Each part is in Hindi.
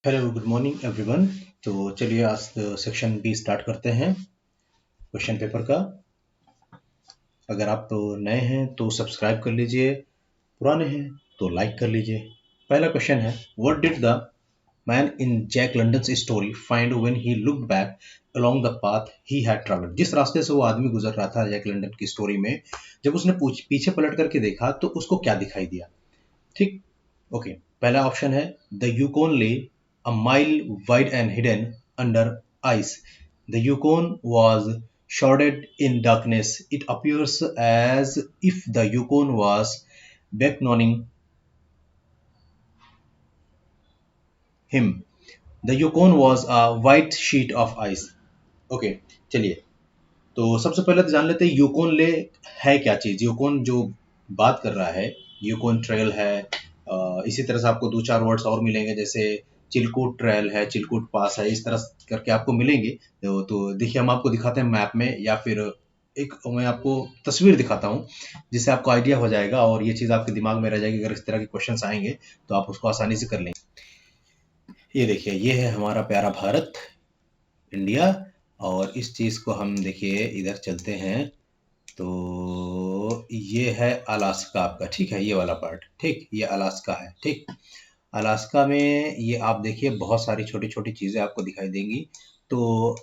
Hello good morning everyone. तो चलिए आज सेक्शन बी स्टार्ट करते हैं क्वेश्चन पेपर का। अगर आप तो नए हैं तो सब्सक्राइब कर लीजिए, पुराने हैं तो लाइक कर लीजिए। पहला क्वेश्चन है, what did the man in Jack London's story find when he looked back along the path he had travelled. जिस रास्ते से वो आदमी गुजर रहा था जैक लंडन की स्टोरी में, जब उसने पीछे पलट करके देखा तो उसको क्या दिखाई दिया। ठीक, ओके। पहला ऑप्शन है, द यूकोन ले a mile wide and hidden under ice. The Yukon was shrouded in darkness. It appears as if the Yukon was beckoning him. The Yukon was a white sheet of ice. Okay, चलिए। तो सबसे पहले तो जान लेते हैं यूकोन ले है क्या चीज। यूकोन जो बात कर रहा है, यूकोन ट्रेल है। इसी तरह से आपको दो चार वर्ड्स और मिलेंगे, जैसे चिलकूट ट्रेल है, चिलकूट पास है, इस तरह करके आपको मिलेंगे। तो देखिए, हम आपको दिखाते हैं मैप में, या फिर एक मैं आपको तस्वीर दिखाता हूँ जिससे आपको आइडिया हो जाएगा और ये चीज़ आपके दिमाग में रह जाएगी। अगर इस तरह के क्वेश्चन आएंगे तो आप उसको आसानी से कर लेंगे। ये देखिए, ये है हमारा प्यारा भारत, इंडिया। और इस चीज़ को हम देखिए इधर चलते हैं तो ये है अलास्का आपका। ठीक है, ये वाला पार्ट, ठीक, ये अलास्का है। ठीक, अलास्का में ये आप देखिए बहुत सारी छोटी छोटी चीज़ें आपको दिखाई देंगी। तो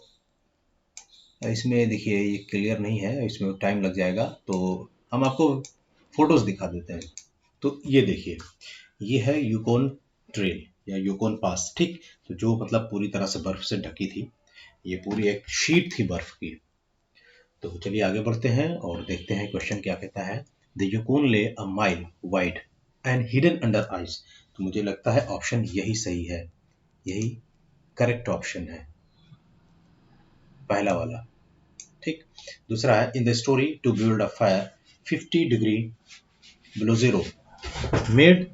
इसमें देखिए ये क्लियर नहीं है, इसमें टाइम लग जाएगा, तो हम आपको फोटोज दिखा देते हैं। तो ये देखिए, ये है यूकोन ट्रेल या यूकोन पास। ठीक, तो जो मतलब पूरी तरह से बर्फ से ढकी थी, ये पूरी एक शीट थी बर्फ की। तो चलिए आगे बढ़ते हैं और देखते हैं क्वेश्चन क्या कहता है। द यूकोन ले अ mile wide and hidden under ice. तो मुझे लगता है ऑप्शन यही सही है, यही करेक्ट ऑप्शन है, पहला वाला। ठीक, दूसरा है, in the story to build a fire 50 degree below zero made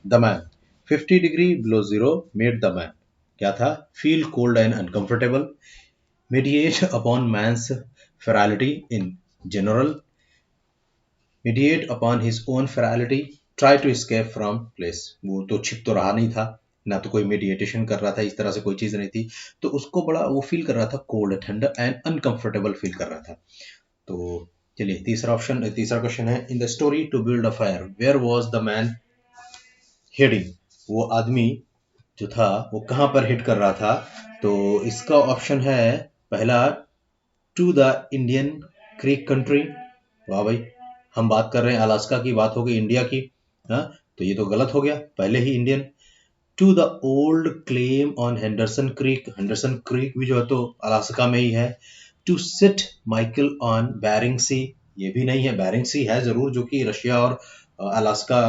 the man. 50 degree below zero made the man क्या था? Feel cold and uncomfortable, mediate upon man's ferality in general, mediate upon his own ferality, try to escape from place। वो तो छिप तो रहा नहीं था, ना तो कोई मेडिटेशन कर रहा था, इस तरह से कोई चीज नहीं थी। तो उसको बड़ा वो फील कर रहा था, कोल्ड, ठंडा एंड अनकंफर्टेबल फील कर रहा था। तो चलिए तीसरा क्वेश्चन है, in the story to build a fire where was the man heading. वो आदमी जो था वो कहाँ पर हिट कर रहा था? तो इसका ऑप्शन है पहला, to the Indian creek country. वाह भाई, हम बात कर रहे हैं अलास्का की, बात हो गई इंडिया की। हाँ, तो ये तो गलत हो गया, पहले ही Indian. To the old claim on Henderson Creek. Henderson Creek भी जो है तो अलास्का में ही है। To sit Michael on Bering Sea, ये भी नहीं है। बैरिंग सी है जरूर, जो कि रशिया और अलास्का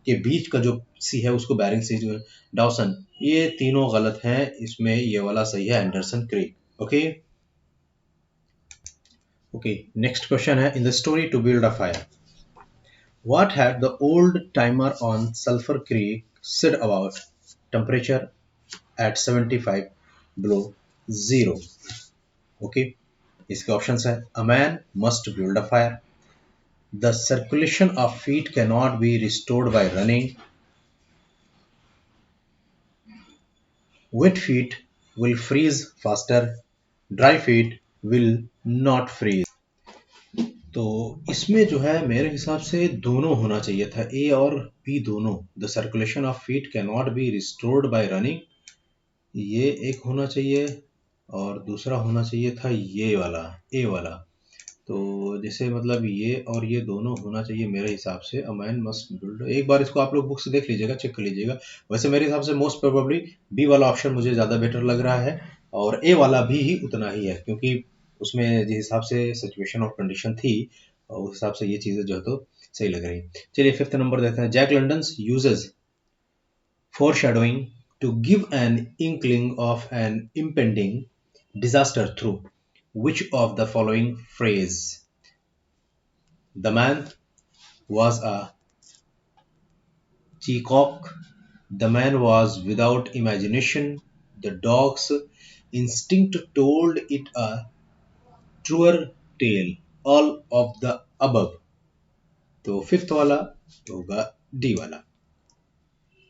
के बीच का जो सी है उसको बैरिंग सी जो है। डॉसन, ये तीनों गलत हैं, इसमें ये वाला सही है, Anderson Creek. Okay okay, next question है, in the story to build a fire what had the old timer on Sulphur Creek said about temperature at 75 below zero? Okay, इसके ऑप्शंस है, a man must build a fire, the circulation of feet cannot be restored by running, wet feet will freeze faster, dry feet will not freeze। तो इसमें जो है मेरे हिसाब से दोनों होना चाहिए था, ए और बी दोनों। The circulation of feet can not be restored bye running, ये एक होना चाहिए, और दूसरा होना चाहिए था ये वाला, ए वाला। तो जैसे मतलब ये और ये दोनों होना चाहिए मेरे हिसाब से। अ मैन मस्ट बिल्ड, एक बार इसको आप लोग बुक से देख लीजिएगा, चेक कर लीजिएगा। वैसे मेरे हिसाब से मोस्ट प्रोबेबली बी वाला ऑप्शन मुझे ज़्यादा बेटर लग रहा है, और ए वाला भी ही उतना ही है, क्योंकि उसमें जिस हिसाब से सिचुएशन और कंडीशन थी उस हिसाब से ये चीज़ें जो है तो सही लग रही। चलिए फिफ्थ नंबर देखते हैं, Jack London uses foreshadowing to give an inkling of an impending disaster through which of the following phrase? The man was a peacock. The man was without imagination. The dog's instinct told it a truer tale. All of the above. तो फिफ्थ वाला होगा डी वाला।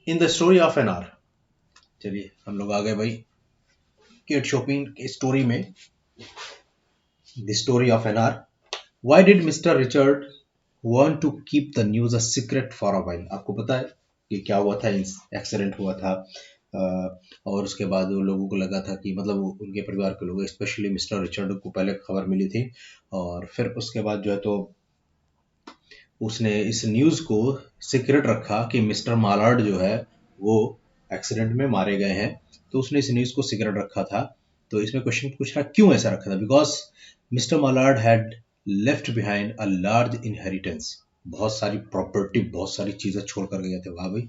In the story of an hour, चलिए हम लोग आ गए भाई केट शॉपिंग की स्टोरी में, the story of N hour. Why did Mr Richard want to keep the news a secret for a while? आपको पता है कि क्या हुआ था, एक्सीडेंट हुआ था और उसके बाद वो लोगों को लगा था कि मतलब उनके परिवार के लोग, स्पेशली मिस्टर रिचर्ड को पहले खबर मिली थी और फिर उसके बाद जो है तो उसने इस न्यूज़ को सीक्रेट रखा कि मिस्टर मालार्ड जो है वो एक्सीडेंट में मारे गए हैं। तो उसने इस न्यूज़ को सीक्रेट रखा था। तो इसमें क्वेश्चन पूछ रहा क्यों ऐसा रखा था? Because mister Mallard had left behind a large inheritance, बहुत सारी प्रॉपर्टी, बहुत सारी चीजें छोड़ कर गए थे। वाह भाई।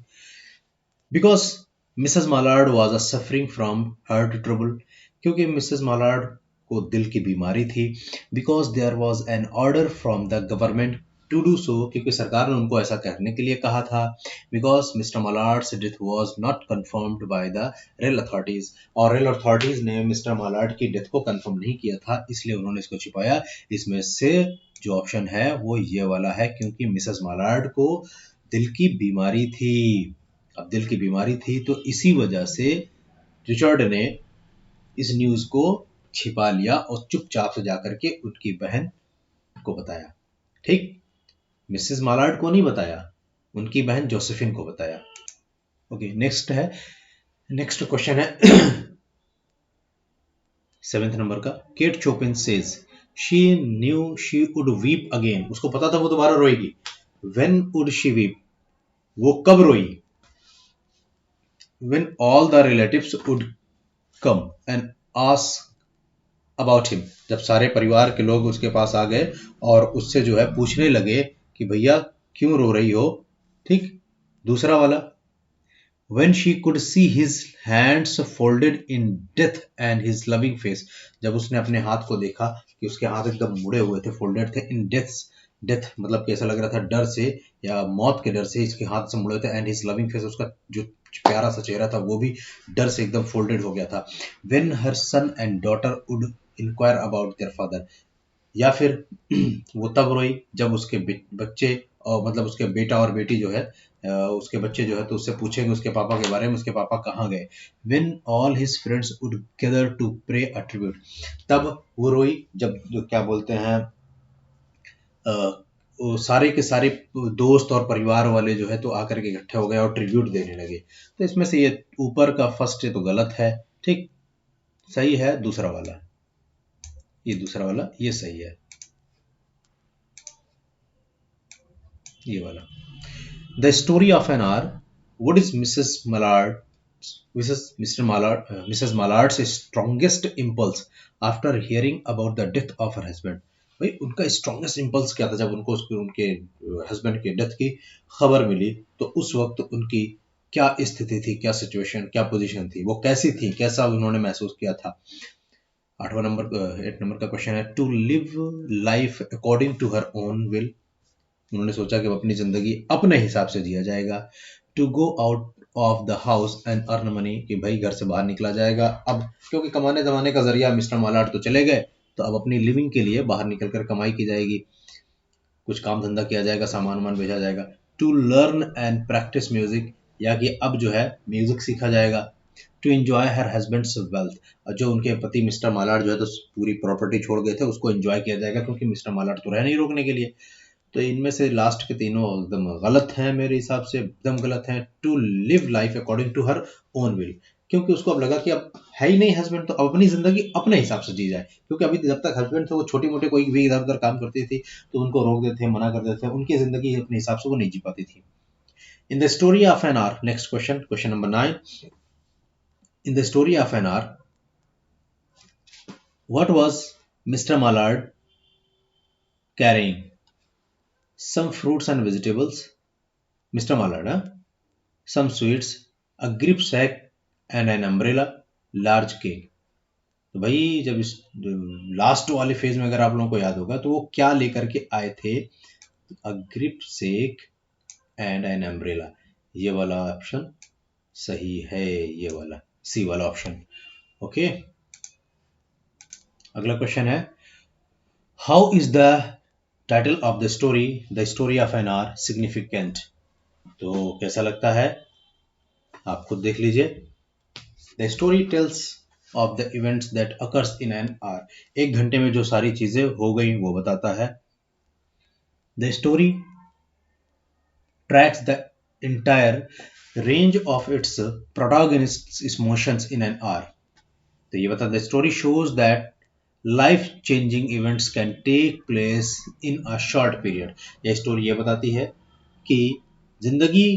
Because Mrs Mallard was a suffering from heart trouble, क्योंकि मिसेस मालार्ड को दिल की बीमारी थी। Because there was an order from the government to do so, क्योंकि सरकार ने उनको ऐसा करने के लिए कहा था। Because mister Mallard's death was not confirmed by the rail authorities, और रेल अथॉरिटीज ने मिस्टर मालार्ड की डेथ को कंफर्म नहीं किया था, इसलिए उन्होंने इसको छिपाया। इसमें से जो ऑप्शन है वो ये वाला है, क्योंकि मिसेस मालार्ड को दिल की बीमारी थी। अब दिल की बीमारी थी तो इसी वजह से रिचर्ड ने इस न्यूज को छिपा लिया और चुपचाप से जाकर के उनकी बहन को बताया। ठीक, मिसेस मालार्ड को नहीं बताया, उनकी बहन जोसेफिन को बताया। ओके, नेक्स्ट है, नेक्स्ट क्वेश्चन है 7th नंबर का। Kate Chopin says she knew she would weep again, उसको पता था वो दोबारा रोएगी। व्हेन वुड शी वीप, वो कब रोई? When all the relatives would come and ask about him, जब सारे परिवार के लोग उसके पास आ गए और उससे जो है पूछने लगे कि भैया क्यों रो रही हो। ठीक, दूसरा वाला, when she could see his hands folded in death and his loving face, जब उसने अपने हाथ को देखा कि उसके हाथ एकदम मुड़े हुए थे, फोल्डेड थे, इन डेथ, डेथ मतलब कैसा लग रहा था, डर से या मौत के डर से इसके हाथ से मुड़े थे। एंड हिज लविंग फेस, उसका जो प्यारा सा चेहरा था वो भी डर से एकदम फोल्डेड हो गया था। when her son and daughter would inquire about their father, या फिर वो तब रोई जब उसके बच्चे और मतलब उसके बेटा और बेटी जो है उसके बच्चे जो है तो उससे पूछेंगे उसके पापा के बारे में, उसके पापा कहाँ गए। when all his friends would gather to pay a tribute, तब वो रोई जब जो क्या बोलते हैं वो सारे के सारे दोस्त और परिवार वाले जो है तो आकर के इकट्ठे हो गए और ट्रिब्यूट देने लगे। तो इसमें से ये ऊपर का फर्स्ट है तो गलत है। ठीक, सही है दूसरा वाला, ये दूसरा वाला ये सही है, ये वाला। The story of an hour. What is Mrs. Mallard's strongest impulse after hearing about the death of her husband? भाई उनका स्ट्रॉन्गेस्ट इम्पल्स क्या था जब उनको उनके हस्बैंड की डेथ की खबर मिली? तो उस वक्त उनकी क्या स्थिति थी, क्या सिचुएशन, क्या पोजीशन थी, वो कैसी थी, कैसा उन्होंने महसूस किया था? 8 नंबर का क्वेश्चन है, to live life according to her own will, उन्होंने सोचा कि अपनी जिंदगी अपने हिसाब से जिया जाएगा। To go out of the house and earn money, कि भाई घर से बाहर निकला जाएगा अब, क्योंकि कमाने जमाने का जरिया मिस्टर मालार्ड तो चले गए, तो अब अपनी लिविंग के लिए बाहर निकल कर कमाई की जाएगी, कुछ काम धंधा किया जाएगा, सामान वामान भेजा जाएगा। To learn and practise music, या कि अब जो है म्यूजिक सीखा जाएगा। To enjoy her husband's wealth, जो उनके पति मिस्टर मालार्ड जो है तो पूरी प्रॉपर्टी छोड़ गए थे उसको एंजॉय किया जाएगा, क्योंकि मिस्टर मालार्ड तो रह नहीं रोकने के लिए। तो इनमें से लास्ट के तीनों एकदम गलत हैं मेरे हिसाब से, एकदम गलत हैं। To live life according to her own will, क्योंकि उसको अब लगा कि अब है ही नहीं हस्बैंड, तो अब अपनी जिंदगी अपने हिसाब से जी जाए, क्योंकि अभी जब तक हस्बैंड थे वो छोटी मोटे कोई भी इधर उधर काम करती थी तो उनको रोक देते थे, मना कर देते थे, उनकी जिंदगी अपने हिसाब से वो नहीं जी पाती थी। In the story of N R, next question, question number 9। In the story of N R, what was mister Mallard carrying? Some fruits and vegetables, Mr. Mallard, huh? Some sweets, a gripsack and an umbrella, large cake. तो भाई जब इस लास्ट वाले फेज में अगर आप लोगों को याद होगा तो वो क्या लेकर के आए थे? A gripsack and an umbrella, ये वाला ऑप्शन सही है, ये वाला सी वाला ऑप्शन। ओके, अगला क्वेश्चन है, how is the title of the story of N R significant? तो कैसा लगता है आप खुद देख लीजिए। The story tells of the events that occurs in an hour. एक घंटे में जो सारी चीजें हो गई वो बताता है। The story tracks the entire range of its protagonist's emotions in an hour। तो ये बता the story shows that life changing events can take place in a short period। ये स्टोरी ये बताती है कि जिंदगी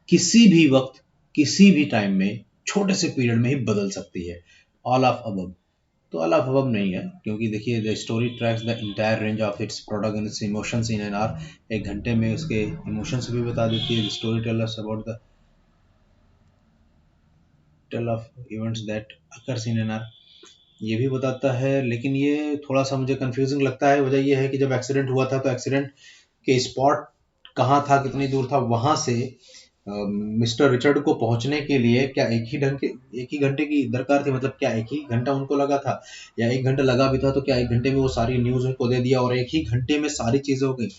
किसी भी वक्त किसी भी टाइम में छोटे से पीरियड में ही बदल सकती है। ऑल ऑफ अबव, तो ऑल ऑफ अबव नहीं है, क्योंकि देखिए the story tracks the entire range of its protagonist emotions in an hour. एक घंटे में उसके इमोशंस भी बता देती है। Story tell us about the tale of events that occurs in an hour, ये भी बताता है। लेकिन ये थोड़ा सा मुझे कंफ्यूजिंग लगता है। वजह ये है कि जब एक्सीडेंट हुआ था तो एक्सीडेंट के स्पॉट कहाँ था, कितनी दूर था, वहां से मिस्टर रिचर्ड को पहुंचने के लिए क्या एक ही घंटे की दरकार थी? मतलब क्या एक ही घंटा उनको लगा था, या एक घंटा लगा भी था तो क्या एक घंटे में वो सारी न्यूज उनको दे दिया और एक ही घंटे में सारी चीजें हो गई?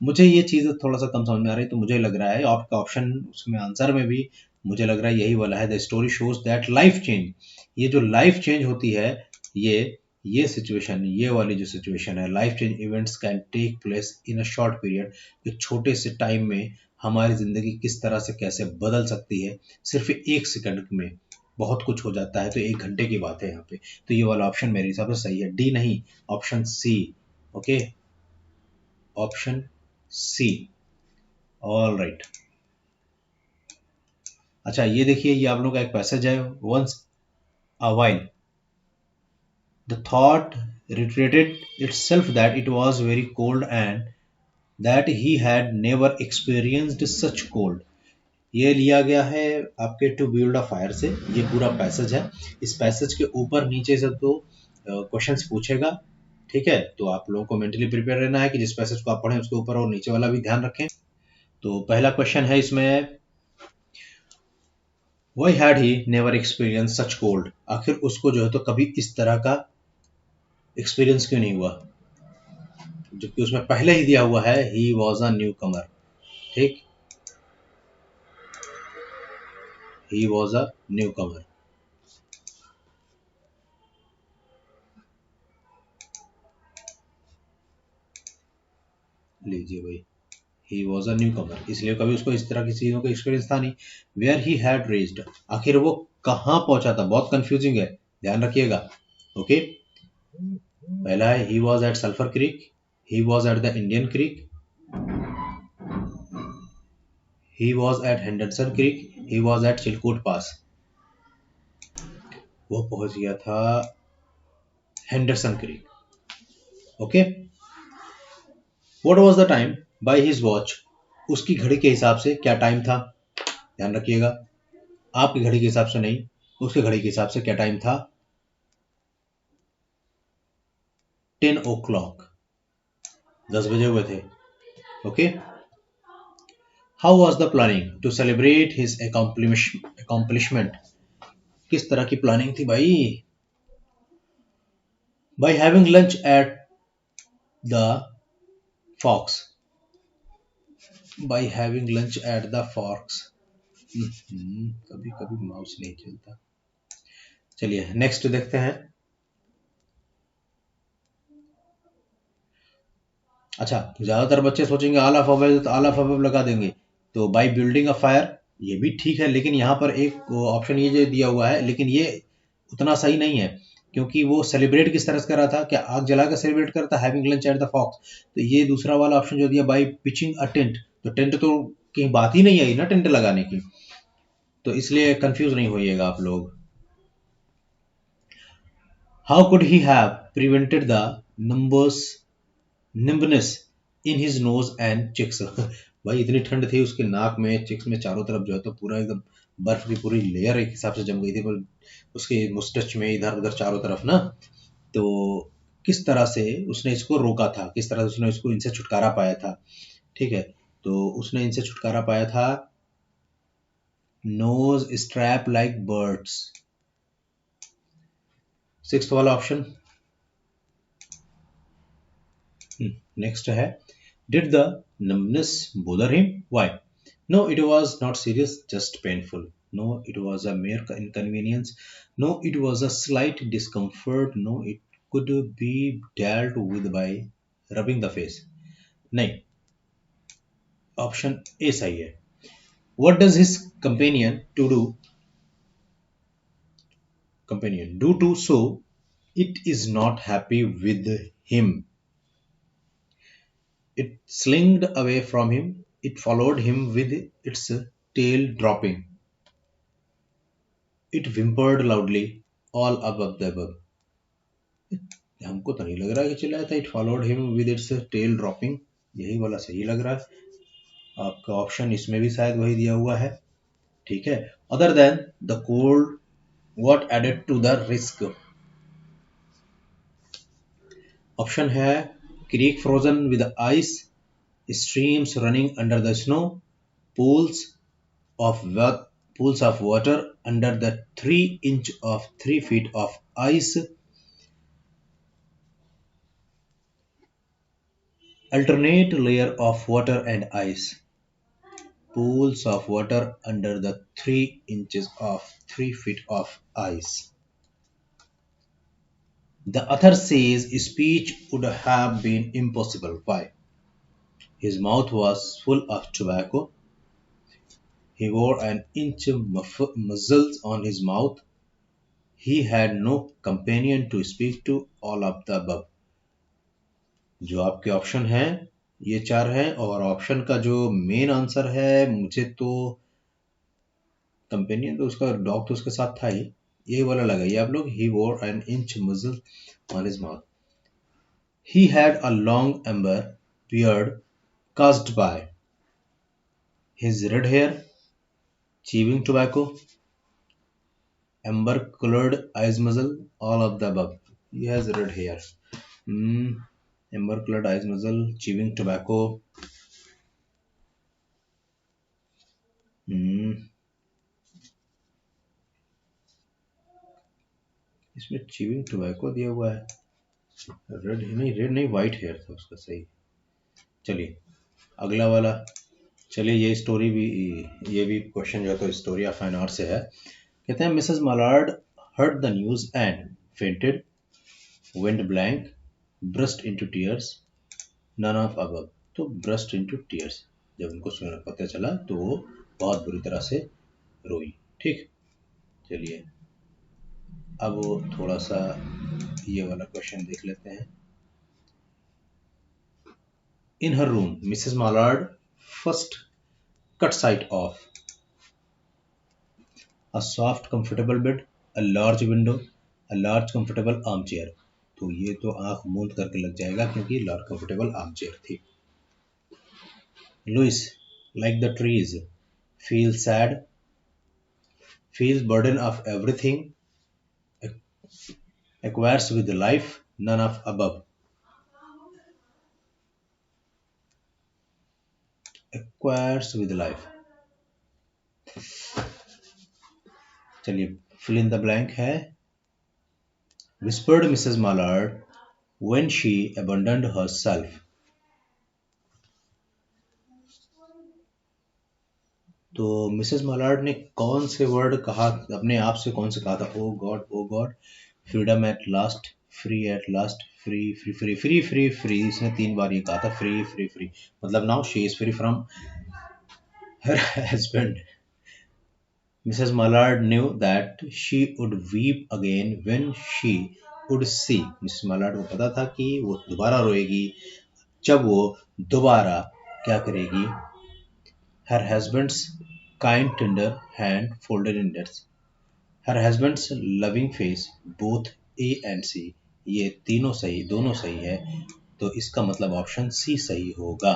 मुझे ये चीज थोड़ा सा कम समझ में आ रही है। तो मुझे लग रहा है आपका ऑप्शन उसमें आंसर में भी मुझे लग रहा है यही वाला है। The story shows that life change, ये जो लाइफ चेंज होती है, ये सिचुएशन, ये वाली जो सिचुएशन है, life change events can take place in a short period, एक छोटे से टाइम में हमारी जिंदगी किस तरह से कैसे बदल सकती है, सिर्फ एक सेकंड में बहुत कुछ हो जाता है। तो एक घंटे की बात है यहाँ पे। तो ये वाला ऑप्शन मेरे हिसाब से सही है, डी नहीं, option C. Okay, option C. All right. अच्छा ये देखिए, ये आप लोग का एक पैसेज है। Once a while the thought reiterated itself that it was very cold and that he had never experienced such cold। ये लिया गया है आपके टू बिल्ड अ फायर से। ये पूरा पैसेज है। इस पैसेज के ऊपर नीचे से तो क्वेश्चंस पूछेगा, ठीक है? तो आप लोगों को मेंटली प्रिपेयर रहना है कि जिस पैसेज को आप पढ़ें उसके ऊपर और नीचे वाला भी ध्यान रखें। तो पहला क्वेश्चन है इसमें, why had he never experience such cold? आखिर उसको जो है तो कभी इस तरह का एक्सपीरियंस क्यों नहीं हुआ, जबकि उसमें पहले ही दिया हुआ है ही वॉज अ न्यू कमर। ठीक, ही वॉज अ न्यू कमर। लीजिए भाई, ही वॉज अ न्यू कमर, इसलिए कभी उसको इस तरह की चीजों का एक्सपीरियंस था नहीं। वेयर ही हैड रेज्ड, आखिर वो कहाँ पहुंचा था? बहुत कंफ्यूजिंग है, ध्यान रखिएगा। ओके, पहला है he was at Sulphur Creek, he was at the Indian Creek, he was at Henderson Creek, he was at Chilkoot Pass. वो पहुंच गया था Henderson Creek. Okay, what was the time by his watch, उसकी घड़ी के हिसाब से क्या टाइम था? ध्यान रखिएगा, आपकी घड़ी के हिसाब से नहीं, उसके घड़ी के हिसाब से क्या टाइम था? 10 o'clock, 10 बजे हुए थे। Okay, how was the planning to celebrate his accomplishment, किस तरह की प्लानिंग थी भाई? By having lunch at the fox, by having lunch at the fox. कभी कभी माउस नहीं चलता। चलिए नेक्स्ट देखते हैं। अच्छा, ज्यादातर बच्चे सोचेंगे ऑल ऑफ अबव, तो ऑल ऑफ अबव लगा देंगे। तो बाय बिल्डिंग अ फायर, ये भी ठीक है, लेकिन यहाँ पर एक ऑप्शन ये जो दिया हुआ है, लेकिन ये उतना सही नहीं है, क्योंकि वो सेलिब्रेट किस तरह से कर रहा था? क्या आग जला कर सेलिब्रेट करता, having lunch at the fox? तो ये दूसरा वाला ऑप्शन जो दिया बाय पिचिंग अ टेंट, तो टेंट तो कहीं बात ही नहीं आई ना टेंट लगाने की, तो इसलिए कंफ्यूज नहीं होइएगा आप लोग। How could he have prevented the numbers numbness in his nose and cheeks. भाई इतनी ठंड थी उसके नाक में, चिक्स में, चारों तरफ जो है तो पूरा एकदम बर्फ की पूरी लेयर एक हिसाब से जम गई थी, पर उसके मुस्टच में इधर उधर चारों तरफ ना। तो किस तरह से उसने इसको रोका था, किस तरह से उसने इसको इनसे छुटकारा पाया था? ठीक है, तो उसने इनसे छुटकारा पाया था nose strap like birds, sixth वाला ऑप्शन। नेक्स्ट है, did the numbness bother him? Why? No, it was not serious, just painful. No, it was a mere inconvenience. No, it was a slight discomfort. No, it could be dealt with by rubbing the face. नहीं, ऑप्शन ए सही है. What does his companion do to so it is not happy with him? It slinged away from him. It followed him with its tail dropping. It whimpered loudly, all above the above. हमको तो नहीं लग रहा है कि चिल्लाया था. It followed him with its tail dropping. यही वाला सही लग रहा है. आपका ऑप्शन इसमें भी शायद वही दिया हुआ है. ठीक है. Other than the cold, what added to the risk? Option है creek frozen with ice, streams running under the snow, pools pools of water under the 3 feet of ice, alternate layer of water and ice, pools of water under the 3 feet of ice. The author says speech would have been impossible. Why? His mouth was full of tobacco. He wore an inch muzzles on his mouth. He had no companion to speak to. All of the above. जो आपके ऑप्शन हैं ये 4 हैं और ऑप्शन का जो मेन आंसर है मुझे तो कंपेनियन तो उसका डॉग तो उसके साथ था ही. ये वाला लगाइए आप लोग. He wore an inch muzzle on his mouth. He had a long amber beard caused by his red hair, chewing tobacco, amber colored eyes muzzle, all of the above. He has red hair. Amber colored eyes muzzle, chewing tobacco. इसमें chewing tobacco दिया हुआ है. रेड नहीं व्हाइट हेयर था उसका. सही. चलिए अगला वाला. चलिए ये भी क्वेश्चन जो है तो स्टोरी ऑफ एन आवर से है. कहते हैं Mrs Mallard heard the news and fainted, went blank, burst into tears, none of above. तो burst into tears जब उनको पता चला तो वो बहुत बुरी तरह से रोई. ठीक. चलिए अब थोड़ा सा ये वाला क्वेश्चन देख लेते हैं. In her room, Mrs. Mallard first cut sight of a soft, comfortable bed, a large window, a large, comfortable armchair. तो ये तो आंख मूंद करके लग जाएगा क्योंकि लार्ज कंफर्टेबल आर्मचेयर थी. Louis, like the trees, feels sad, feels burden of everything, acquires with life, none of above. Acquires with life. चलिए fill in the blank है. Whispered Mrs. Mallard when she abandoned herself. तो मिसेस मलार्ड ने कौन से वर्ड कहा अपने आप से, कौन से कहा था? Oh God, freedom at last, free at last, free free free free free free. इसने 3 बार ये कहा था फ्री फ्री फ्री. मतलब now she is free from her husband. Mrs Mallard knew that she would weep again when she would see. Mrs Mallard को पता था कि वो दोबारा रोएगी जब वो दोबारा क्या करेगी? Her husband's kind tender hand folded in hers. Her husband's loving face, both A and C. ये दोनों सही है. तो इसका मतलब ऑप्शन सी सही होगा.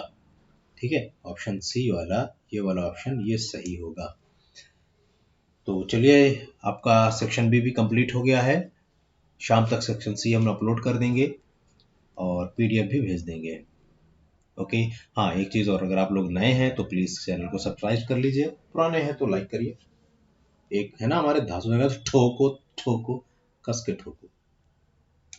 ठीक है. ऑप्शन सी वाला ये वाला ऑप्शन ये सही होगा. तो चलिए आपका सेक्शन बी भी कंप्लीट हो गया है. शाम तक सेक्शन सी हम अपलोड कर देंगे और पीडीएफ भी भेज देंगे. ओके. हाँ एक चीज़ और, अगर आप लोग नए हैं तो प्लीज़ चैनल को सब्सक्राइब कर लीजिए. पुराने हैं तो लाइक करिए. एक है ना हमारे धासु में ठोको ठोको कस के ठोको.